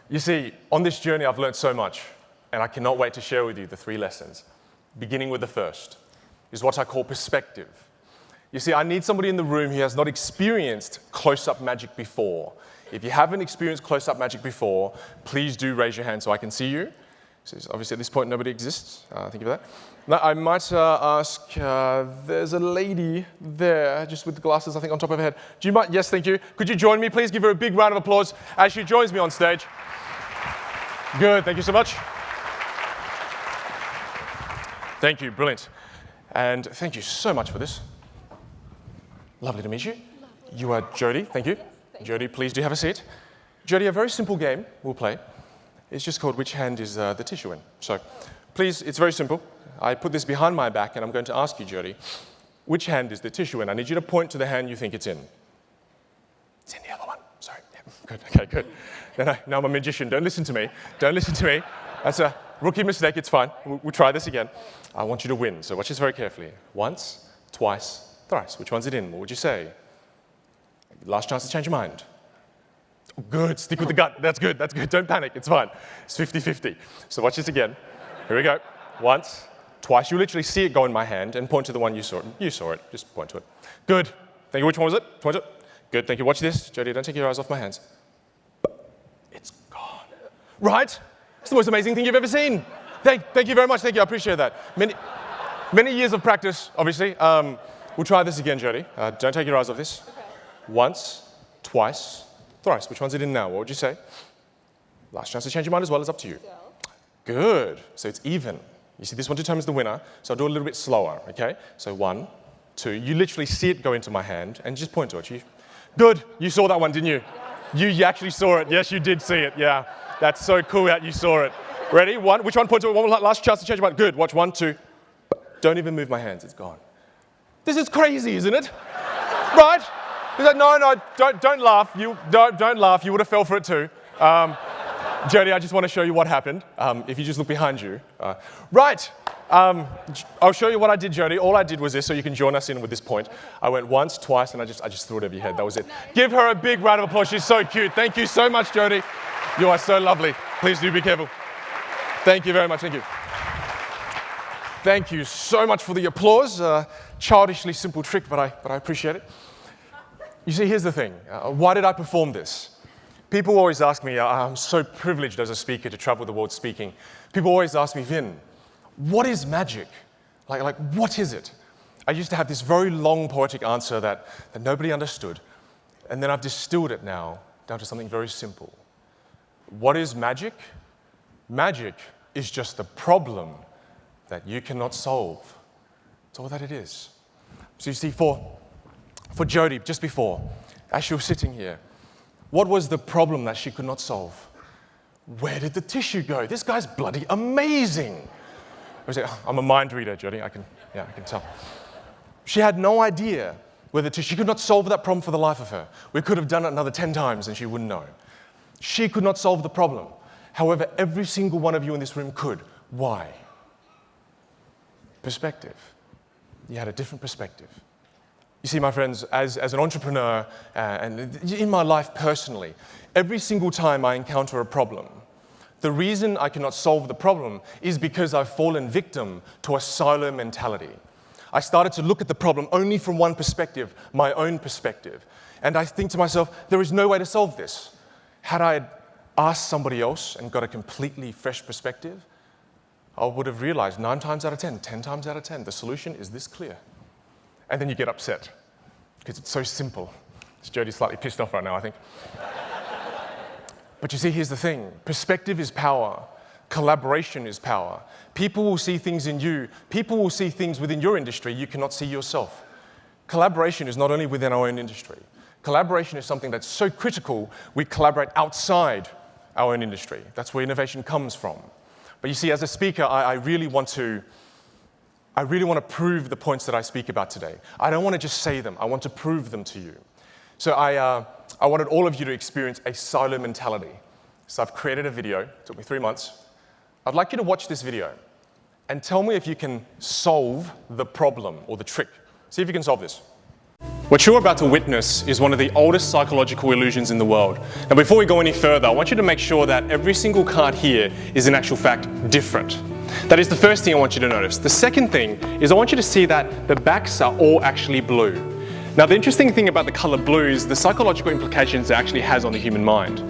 You see, on this journey, I've learned so much, and I cannot wait to share with you the 3 lessons. Beginning with the first is what I call perspective. You see, I need somebody in the room who has not experienced close-up magic before. If you haven't experienced close-up magic before, please do raise your hand so I can see you. So obviously, at this point, nobody exists. Thank you for that. Now, I might ask, there's a lady there, just with the glasses, I think, on top of her head. Do you mind? Yes, thank you. Could you join me, please? Give her a big round of applause as she joins me on stage. Good, thank you so much. Thank you, brilliant. And thank you so much for this. Lovely to meet you. You are Jody, thank you. Jody, please do have a seat. Jody, a very simple game we'll play. It's just called Which Hand is the Tissue In? So please, it's very simple. I put this behind my back and I'm going to ask you, Jody, which hand is the tissue in? I need you to point to the hand you think it's in. It's in the other one. Sorry. Yeah. Good. Okay, good. No, I'm a magician. Don't listen to me. Don't listen to me. That's a rookie mistake. It's fine. We'll try this again. I want you to win. So watch this very carefully. Once, twice, thrice. Which one's it in? What would you say? Last chance to change your mind. Good. Stick with the gut. That's good. That's good. Don't panic. It's fine. It's 50-50. So watch this again. Here we go. Once, twice. You literally see it go in my hand and point to the one you saw it. You saw it. Just point to it. Good. Thank you. Which one was it? Point to it. Good. Thank you. Watch this. Jody, don't take your eyes off my hands. It's gone. Right? It's the most amazing thing you've ever seen. Thank you very much. Thank you. I appreciate that. Many years of practice, obviously. We'll try this again, Jody. Don't take your eyes off this. Okay. Once, twice, thrice. Which one's it in now? What would you say? Last chance to change your mind as well. It's up to you. Good. So it's even. You see, this one determines the winner. So I'll do it a little bit slower, okay? So 1, 2. You literally see it go into my hand and just point to it. Good. You saw that one, didn't you? Yes. You actually saw it. Yes, you did see it. Yeah. That's so cool that you saw it. Ready? 1. Which one? Point to it. One last chance to change your mind. Good. Watch. 1, 2. Don't even move my hands. It's gone. This is crazy, isn't it? Right? He's like, no, don't laugh. Don't laugh. You would have fell for it too. Jody, I just want to show you what happened. If you just look behind you. Right. I'll show you what I did, Jody. All I did was this, so you can join us in with this point. I went once, twice, and I just threw it over your head. That was it. Give her a big round of applause. She's so cute. Thank you so much, Jody. You are so lovely. Please do be careful. Thank you very much. Thank you. Thank you so much for the applause. Childishly simple trick, but I appreciate it. You see, here's the thing. Why did I perform this? People always ask me, I'm so privileged as a speaker to travel the world speaking. People always ask me, Vin, what is magic? Like, what is it? I used to have this very long poetic answer that nobody understood. And then I've distilled it now down to something very simple. What is magic? Magic is just the problem that you cannot solve. That's all that it is. So you see, for Jody, just before, as she was sitting here, what was the problem that she could not solve? Where did the tissue go? This guy's bloody amazing. I'm a mind reader, Jody. I can tell. She had no idea whether she could not solve that problem for the life of her. We could have done it another 10 times and she wouldn't know. She could not solve the problem. However, every single one of you in this room could. Why? Perspective. You had a different perspective. You see, my friends, as an entrepreneur and in my life personally, every single time I encounter a problem, the reason I cannot solve the problem is because I've fallen victim to a silo mentality. I started to look at the problem only from one perspective, my own perspective. And I think to myself, there is no way to solve this. Had I asked somebody else and got a completely fresh perspective, I would have realized 9 times out of 10, 10 times out of 10, the solution is this clear. And then you get upset because it's so simple. Jody's slightly pissed off right now, I think. But you see, here's the thing. Perspective is power. Collaboration is power. People will see things in you. People will see things within your industry you cannot see yourself. Collaboration is not only within our own industry. Collaboration is something that's so critical, we collaborate outside our own industry. That's where innovation comes from. But you see, as a speaker, I really want to prove the points that I speak about today. I don't want to just say them. I want to prove them to you. So I wanted all of you to experience a silo mentality. So I've created a video. It took me 3 months. I'd like you to watch this video and tell me if you can solve the problem or the trick. See if you can solve this. What you're about to witness is one of the oldest psychological illusions in the world. Now, before we go any further, I want you to make sure that every single card here is in actual fact different. That is the first thing I want you to notice. The second thing is I want you to see that the backs are all actually blue. Now, the interesting thing about the color blue is the psychological implications it actually has on the human mind.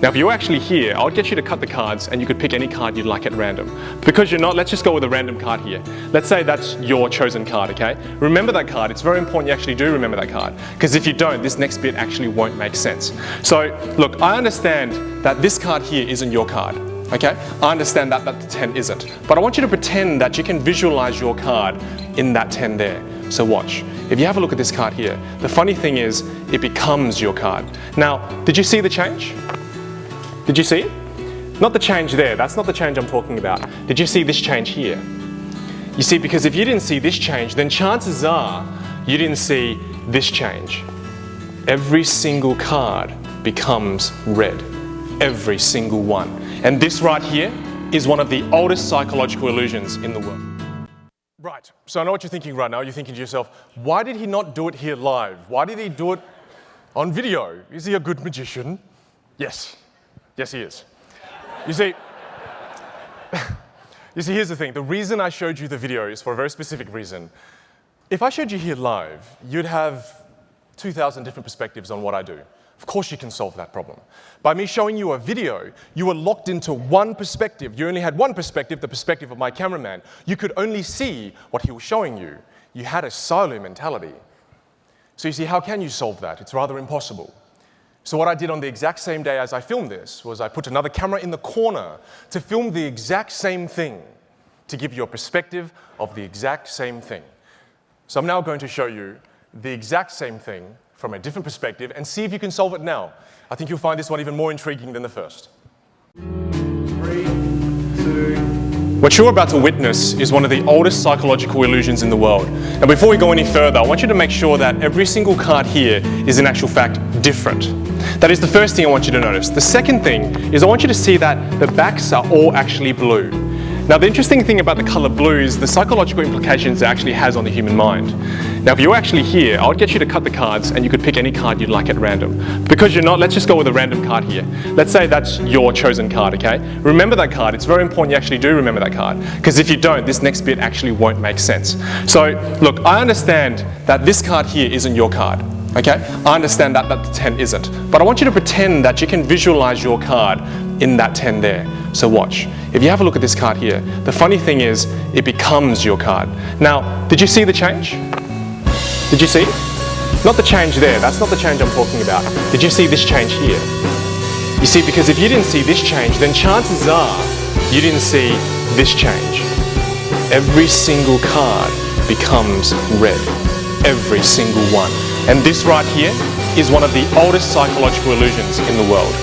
Now, if you're actually here, I would get you to cut the cards and you could pick any card you'd like at random. Because you're not, let's just go with a random card here. Let's say that's your chosen card, okay? Remember that card. It's very important you actually do remember that card. Because if you don't, this next bit actually won't make sense. So, look, I understand that this card here isn't your card. Okay? I understand that the 10 isn't. But I want you to pretend that you can visualize your card in that 10 there. So watch. If you have a look at this card here, the funny thing is, it becomes your card. Now, did you see the change? Did you see it? Not the change there, that's not the change I'm talking about. Did you see this change here? You see, because if you didn't see this change, then chances are you didn't see this change. Every single card becomes red. Every single one. And this right here is one of the oldest psychological illusions in the world. Right, so I know what you're thinking right now. You're thinking to yourself, why did he not do it here live? Why did he do it on video? Is he a good magician? Yes. Yes, he is. You see, here's the thing. The reason I showed you the video is for a very specific reason. If I showed you here live, you'd have 2,000 different perspectives on what I do. Of course you can solve that problem. By me showing you a video, you were locked into one perspective. You only had one perspective, the perspective of my cameraman. You could only see what he was showing you. You had a silo mentality. So you see, how can you solve that? It's rather impossible. So what I did on the exact same day as I filmed this was I put another camera in the corner to film the exact same thing, to give you a perspective of the exact same thing. So I'm now going to show you the exact same thing from a different perspective and see if you can solve it now. I think you'll find this one even more intriguing than the first. 3, 2... What you're about to witness is one of the oldest psychological illusions in the world. Now, before we go any further, I want you to make sure that every single card here is in actual fact different. That is the first thing I want you to notice. The second thing is I want you to see that the backs are all actually blue. Now, the interesting thing about the color blue is the psychological implications it actually has on the human mind. Now, if you're actually here, I would get you to cut the cards and you could pick any card you'd like at random. Because you're not, let's just go with a random card here. Let's say that's your chosen card, okay? Remember that card. It's very important you actually do remember that card. Because if you don't, this next bit actually won't make sense. So, look, I understand that this card here isn't your card. Okay? I understand that the 10 isn't. But I want you to pretend that you can visualize your card in that 10 there. So watch. If you have a look at this card here, the funny thing is, it becomes your card. Now, did you see the change? Did you see it? Not the change there, that's not the change I'm talking about. Did you see this change here? You see, because if you didn't see this change, then chances are you didn't see this change. Every single card becomes red. Every single one. And this right here is one of the oldest psychological illusions in the world.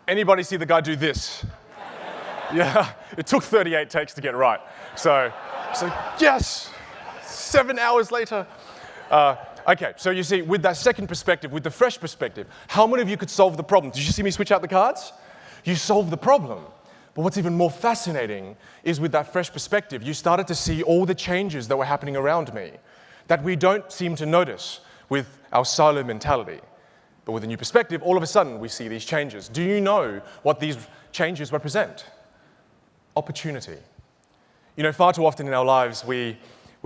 Anybody see the guy do this? Yeah, it took 38 takes to get right. So yes, 7 hours later. Okay, so you see, with that second perspective, with the fresh perspective, how many of you could solve the problem? Did you see me switch out the cards? You solved the problem. But what's even more fascinating is with that fresh perspective, you started to see all the changes that were happening around me that we don't seem to notice with our silo mentality. But with a new perspective, all of a sudden, we see these changes. Do you know what these changes represent? Opportunity. You know, far too often in our lives, we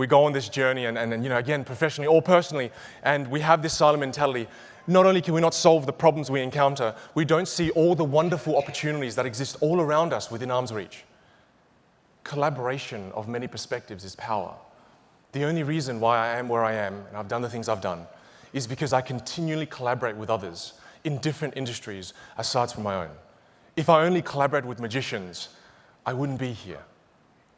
go on this journey and you know, again, professionally or personally, and we have this silo mentality. Not only can we not solve the problems we encounter, we don't see all the wonderful opportunities that exist all around us within arm's reach. Collaboration of many perspectives is power. The only reason why I am where I am, and I've done the things I've done, is because I continually collaborate with others in different industries aside from my own. If I only collaborated with magicians, I wouldn't be here.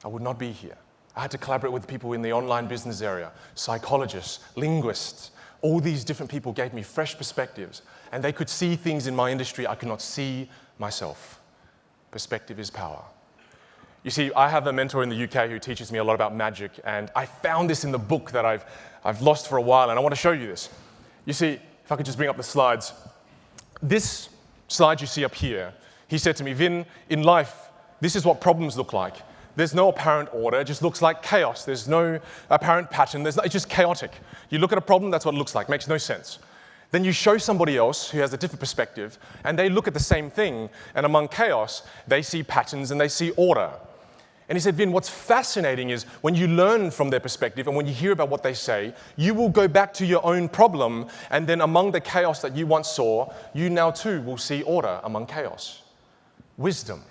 I would not be here. I had to collaborate with people in the online business area, psychologists, linguists. All these different people gave me fresh perspectives, and they could see things in my industry I could not see myself. Perspective is power. You see, I have a mentor in the UK who teaches me a lot about magic, and I found this in the book that I've lost for a while, and I want to show you this. You see, if I could just bring up the slides. This slide you see up here, he said to me, Vin, in life, this is what problems look like. there's no apparent order. It just looks like chaos. There's no apparent pattern. It's just chaotic. You look at a problem, that's what it looks like. Makes no sense. Then you show somebody else who has a different perspective, and they look at the same thing, and among chaos, they see patterns and they see order. And he said, Vin, what's fascinating is when you learn from their perspective and when you hear about what they say, you will go back to your own problem, and then among the chaos that you once saw, you now too will see order among chaos. Wisdom.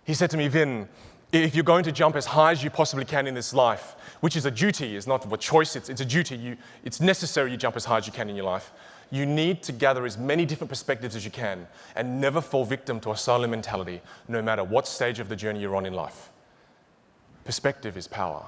He said to me, Vin, if you're going to jump as high as you possibly can in this life, which is a duty, it's not a choice, it's a duty, it's necessary you jump as high as you can in your life, you need to gather as many different perspectives as you can and never fall victim to a silo mentality, no matter what stage of the journey you're on in life. Perspective is power.